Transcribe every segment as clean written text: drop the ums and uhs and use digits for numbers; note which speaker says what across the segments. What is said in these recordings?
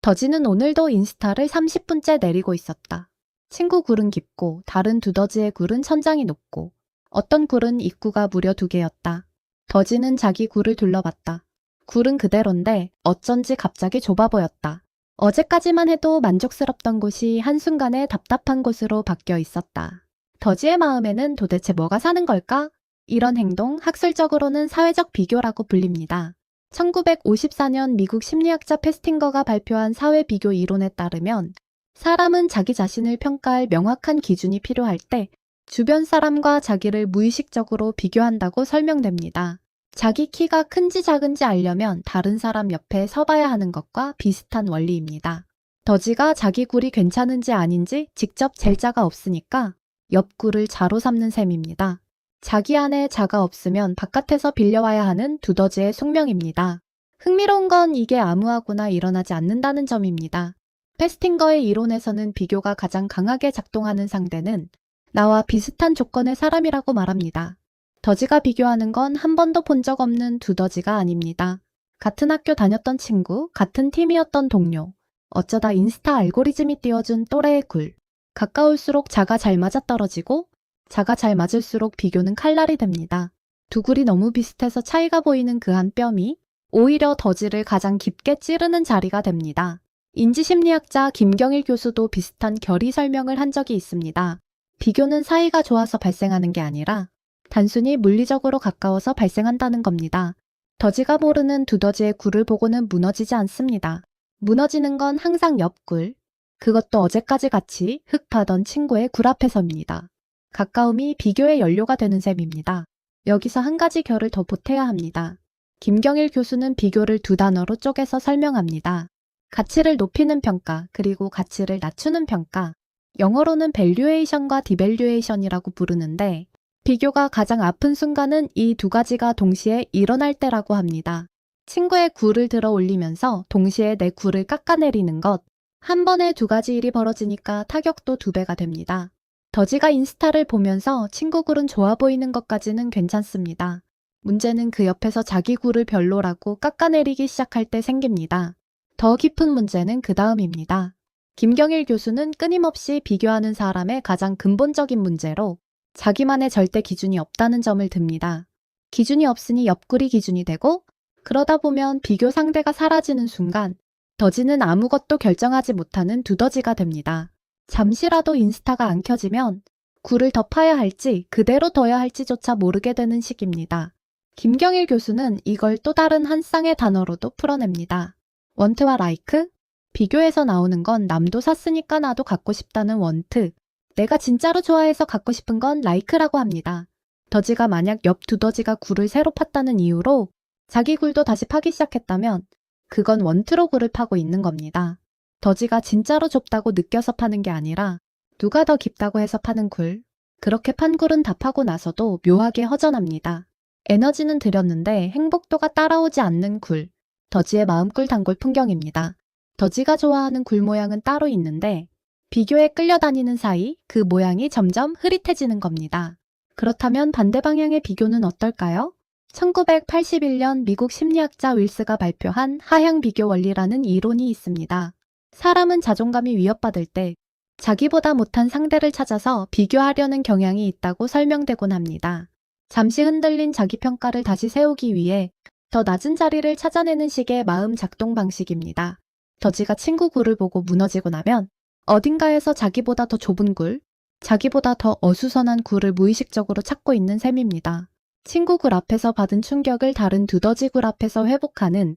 Speaker 1: 더지는 오늘도 인스타를 30분째 내리고 있었다. 친구 굴은 깊고 다른 두더지의 굴은 천장이 높고 어떤 굴은 입구가 무려 2개였다. 더지는 자기 굴을 둘러봤다. 굴은 그대로인데 어쩐지 갑자기 좁아 보였다. 어제까지만 해도 만족스럽던 곳이 한순간에 답답한 곳으로 바뀌어 있었다. 더지의 마음에는 도대체 뭐가 사는 걸까? 이런 행동, 학술적으로는 사회적 비교라고 불립니다. 1954년 미국 심리학자 페스팅거가 발표한 사회 비교 이론에 따르면 사람은 자기 자신을 평가할 명확한 기준이 필요할 때 주변 사람과 자기를 무의식적으로 비교한다고 설명됩니다. 자기 키가 큰지 작은지 알려면 다른 사람 옆에 서봐야 하는 것과 비슷한 원리입니다. 더지가 자기 굴이 괜찮은지 아닌지 직접 잴 자가 없으니까 옆 굴을 자로 삼는 셈입니다. 자기 안에 자가 없으면 바깥에서 빌려와야 하는 두더지의 숙명입니다. 흥미로운 건 이게 아무하고나 일어나지 않는다는 점입니다. 페스팅거의 이론에서는 비교가 가장 강하게 작동하는 상대는 나와 비슷한 조건의 사람이라고 말합니다. 더지가 비교하는 건 한 번도 본 적 없는 두더지가 아닙니다. 같은 학교 다녔던 친구, 같은 팀이었던 동료, 어쩌다 인스타 알고리즘이 띄워준 또래의 굴. 가까울수록 자가 잘 맞아떨어지고 자가 잘 맞을수록 비교는 칼날이 됩니다. 두 굴이 너무 비슷해서 차이가 보이는 그 한 뼘이 오히려 더지를 가장 깊게 찌르는 자리가 됩니다. 인지심리학자 김경일 교수도 비슷한 결의 설명을 한 적이 있습니다. 비교는 사이가 좋아서 발생하는 게 아니라 단순히 물리적으로 가까워서 발생한다는 겁니다. 더지가 모르는 두더지의 굴을 보고는 무너지지 않습니다. 무너지는 건 항상 옆 굴, 그것도 어제까지 같이 흙 파던 친구의 굴 앞에서입니다. 가까움이 비교의 연료가 되는 셈입니다. 여기서 한 가지 결을 더 보태야 합니다. 김경일 교수는 비교를 2단어로 쪼개서 설명합니다. 가치를 높이는 평가, 그리고 가치를 낮추는 평가. 영어로는 밸류에이션과 디밸류에이션이라고 부르는데 비교가 가장 아픈 순간은 이 2가지가 동시에 일어날 때라고 합니다. 친구의 굴을 들어 올리면서 동시에 내 굴을 깎아내리는 것. 한 번에 2가지 일이 벌어지니까 타격도 2배가 됩니다. 더지가 인스타를 보면서 친구 굴은 좋아 보이는 것까지는 괜찮습니다. 문제는 그 옆에서 자기 굴을 별로라고 깎아내리기 시작할 때 생깁니다. 더 깊은 문제는 그 다음입니다. 김경일 교수는 끊임없이 비교하는 사람의 가장 근본적인 문제로 자기만의 절대 기준이 없다는 점을 듭니다. 기준이 없으니 옆구리 기준이 되고 그러다 보면 비교 상대가 사라지는 순간 더지는 아무것도 결정하지 못하는 두더지가 됩니다. 잠시라도 인스타가 안 켜지면 굴을 더 파야 할지 그대로 둬야 할지조차 모르게 되는 시기입니다. 김경일 교수는 이걸 또 다른 한 쌍의 단어로도 풀어냅니다. 원트와 라이크? 비교에서 나오는 건 남도 샀으니까 나도 갖고 싶다는 원트. 내가 진짜로 좋아해서 갖고 싶은 건 라이크라고 합니다. 더지가 만약 옆 두더지가 굴을 새로 팠다는 이유로 자기 굴도 다시 파기 시작했다면 그건 원트로 굴을 파고 있는 겁니다. 더지가 진짜로 좁다고 느껴서 파는 게 아니라 누가 더 깊다고 해서 파는 굴. 그렇게 판 굴은 다 파고 나서도 묘하게 허전합니다. 에너지는 들였는데 행복도가 따라오지 않는 굴. 더지의 마음꿀 단골 풍경입니다. 더지가 좋아하는 굴 모양은 따로 있는데 비교에 끌려다니는 사이 그 모양이 점점 흐릿해지는 겁니다. 그렇다면 반대 방향의 비교는 어떨까요? 1981년 미국 심리학자 윌스가 발표한 하향 비교 원리라는 이론이 있습니다. 사람은 자존감이 위협받을 때 자기보다 못한 상대를 찾아서 비교하려는 경향이 있다고 설명되곤 합니다. 잠시 흔들린 자기평가를 다시 세우기 위해 더 낮은 자리를 찾아내는 식의 마음 작동 방식입니다. 더지가 친구 굴을 보고 무너지고 나면 어딘가에서 자기보다 더 좁은 굴, 자기보다 더 어수선한 굴을 무의식적으로 찾고 있는 셈입니다. 친구 굴 앞에서 받은 충격을 다른 두더지 굴 앞에서 회복하는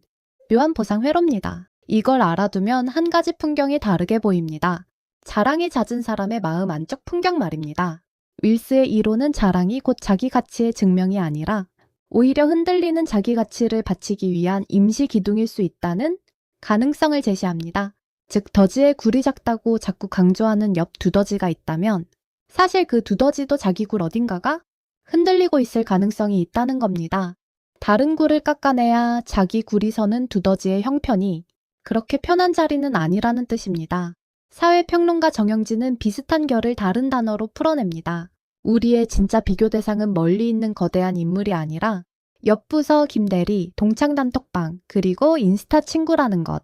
Speaker 1: 묘한 보상 회로입니다. 이걸 알아두면 한 가지 풍경이 다르게 보입니다. 자랑이 잦은 사람의 마음 안쪽 풍경 말입니다. 윌스의 이론은 자랑이 곧 자기 가치의 증명이 아니라 오히려 흔들리는 자기 가치를 바치기 위한 임시 기둥일 수 있다는 가능성을 제시합니다. 즉 더지의 굴이 작다고 자꾸 강조하는 옆 두더지가 있다면 사실 그 두더지도 자기 굴 어딘가가 흔들리고 있을 가능성이 있다는 겁니다. 다른 굴을 깎아내야 자기 굴이 서는 두더지의 형편이 그렇게 편한 자리는 아니라는 뜻입니다. 사회평론가 정영진은 비슷한 결을 다른 단어로 풀어냅니다. 우리의 진짜 비교 대상은 멀리 있는 거대한 인물이 아니라 옆 부서 김대리, 동창 단톡방, 그리고 인스타 친구라는 것.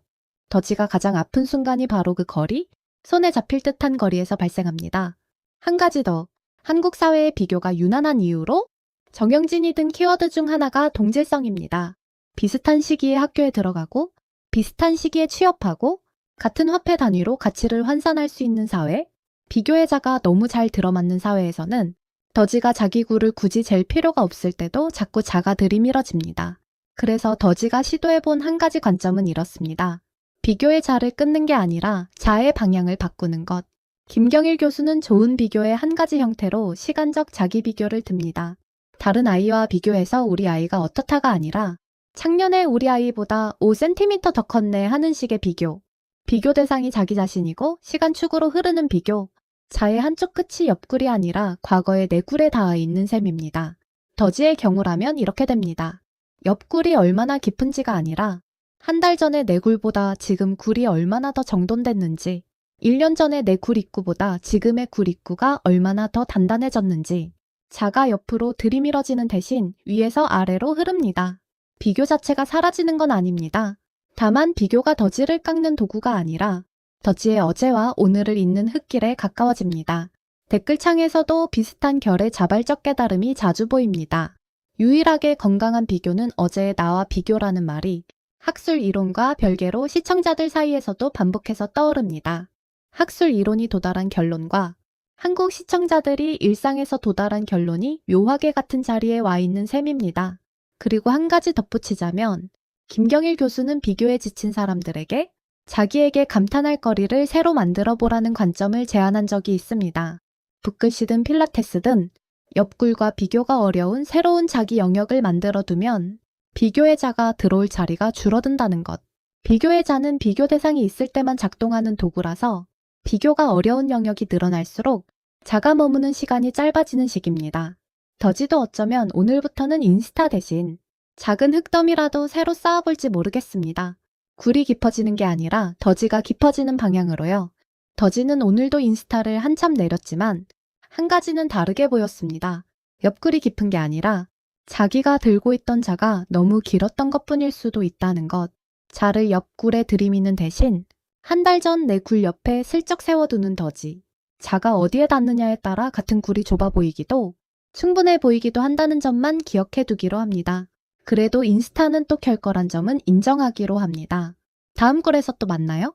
Speaker 1: 더지가 가장 아픈 순간이 바로 그 거리, 손에 잡힐 듯한 거리에서 발생합니다. 한 가지 더, 한국 사회의 비교가 유난한 이유로 정영진이 든 키워드 중 하나가 동질성입니다. 비슷한 시기에 학교에 들어가고, 비슷한 시기에 취업하고, 같은 화폐 단위로 가치를 환산할 수 있는 사회, 비교의 자가 너무 잘 들어맞는 사회에서는 더지가 자기 굴을 굳이 잴 필요가 없을 때도 자꾸 자가 들이밀어집니다. 그래서 더지가 시도해본 한 가지 관점은 이렇습니다. 비교의 자를 끊는 게 아니라 자의 방향을 바꾸는 것. 김경일 교수는 좋은 비교의 한 가지 형태로 시간적 자기 비교를 듭니다. 다른 아이와 비교해서 우리 아이가 어떻다가 아니라 작년에 우리 아이보다 5cm 더 컸네 하는 식의 비교. 비교 대상이 자기 자신이고 시간축으로 흐르는 비교. 자의 한쪽 끝이 옆굴이 아니라 과거의 내 굴에 닿아 있는 셈입니다. 더지의 경우라면 이렇게 됩니다. 옆굴이 얼마나 깊은지가 아니라 한 달 전에 내 굴보다 지금 굴이 얼마나 더 정돈됐는지, 1년 전에 내 굴 입구보다 지금의 굴 입구가 얼마나 더 단단해졌는지, 자가 옆으로 들이밀어지는 대신 위에서 아래로 흐릅니다. 비교 자체가 사라지는 건 아닙니다. 다만 비교가 더지를 깎는 도구가 아니라 더지의 어제와 오늘을 잇는 흙길에 가까워집니다. 댓글창에서도 비슷한 결의 자발적 깨달음이 자주 보입니다. 유일하게 건강한 비교는 어제의 나와 비교라는 말이 학술 이론과 별개로 시청자들 사이에서도 반복해서 떠오릅니다. 학술 이론이 도달한 결론과 한국 시청자들이 일상에서 도달한 결론이 묘하게 같은 자리에 와 있는 셈입니다. 그리고 한 가지 덧붙이자면 김경일 교수는 비교에 지친 사람들에게 자기에게 감탄할 거리를 새로 만들어 보라는 관점을 제안한 적이 있습니다. 붓글씨든 필라테스든 옆굴과 비교가 어려운 새로운 자기 영역을 만들어 두면 비교의 자가 들어올 자리가 줄어든다는 것. 비교의 자는 비교 대상이 있을 때만 작동하는 도구라서 비교가 어려운 영역이 늘어날수록 자가 머무는 시간이 짧아지는 식입니다. 더지도 어쩌면 오늘부터는 인스타 대신 작은 흙더미라도 새로 쌓아볼지 모르겠습니다. 굴이 깊어지는 게 아니라 더지가 깊어지는 방향으로요. 더지는 오늘도 인스타를 한참 내렸지만 한 가지는 다르게 보였습니다. 옆굴이 깊은 게 아니라 자기가 들고 있던 자가 너무 길었던 것뿐일 수도 있다는 것. 자를 옆굴에 들이미는 대신 한 달 전 내 굴 옆에 슬쩍 세워두는 더지. 자가 어디에 닿느냐에 따라 같은 굴이 좁아 보이기도 충분해 보이기도 한다는 점만 기억해 두기로 합니다. 그래도 인스타는 또 켤 거란 점은 인정하기로 합니다. 다음 글에서 또 만나요.